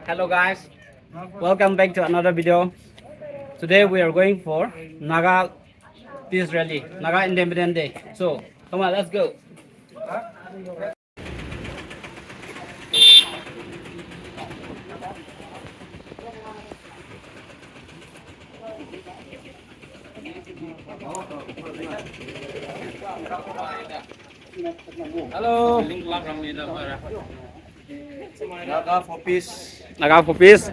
Hello guys, welcome back to another video. Today we are going for Naga Peace Rally, Naga Independence Day. So come on, let's go. Hello. Naga for peace. Naga for peace.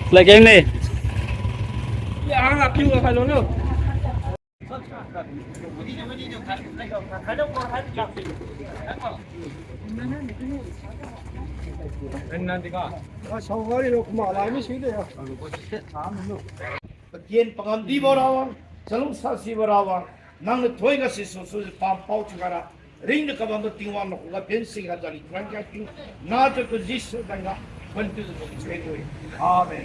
Play game đi. Kian pangam di borawa, salung sasi borawa, nang thoi ga si su pam pau chukara, ring de kabang tingwan no ga fencing ga jali kran ka ting na to ko jis danga bantu chhe amen.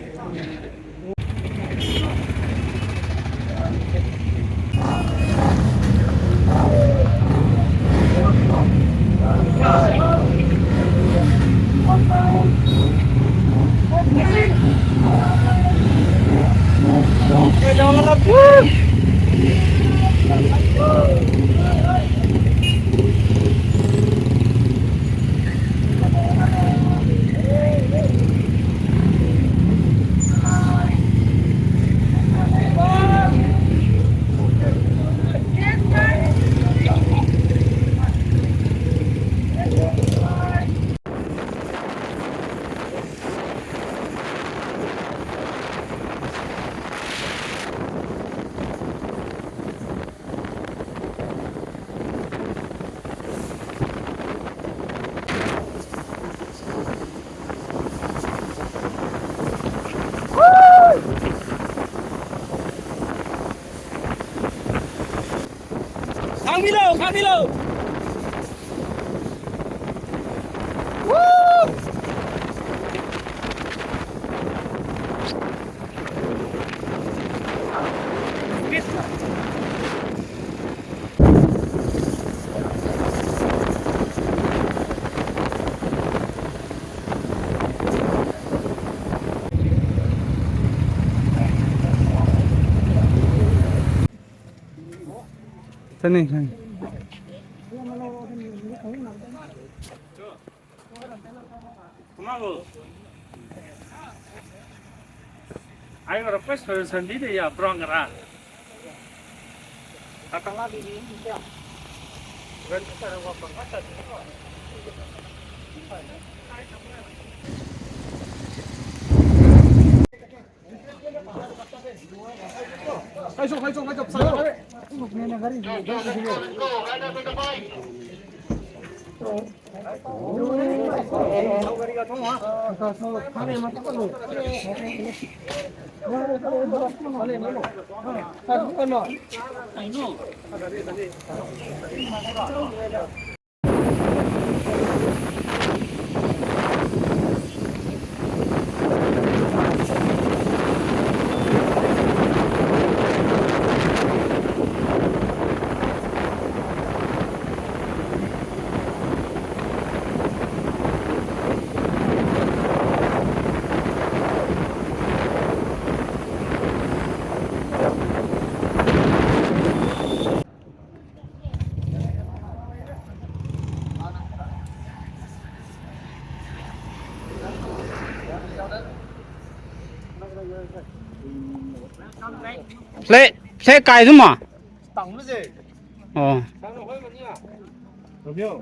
Camilo. Sini. I got a first person did ya brong ra. Akala di ni ya. Ren kita wa pangkat. Play cài chứ mà. Tặng cái gì? Ồ. Được chưa?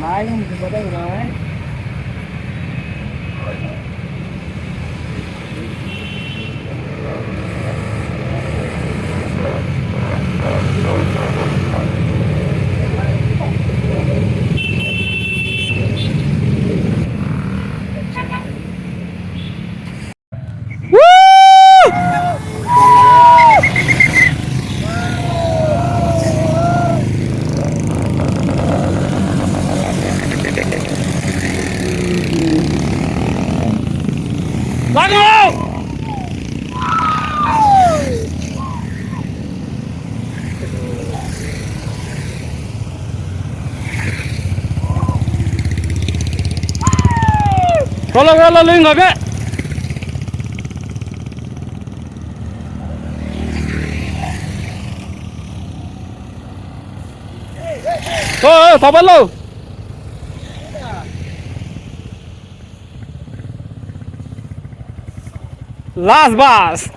Máy không có đây rồi. Roll lên rồi bé. Thôi, thọc bắt luôn. Last bus.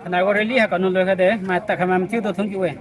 Này có really hay còn nuôi cái đấy mà tại sao mà chưa tôi thống chịu ấy.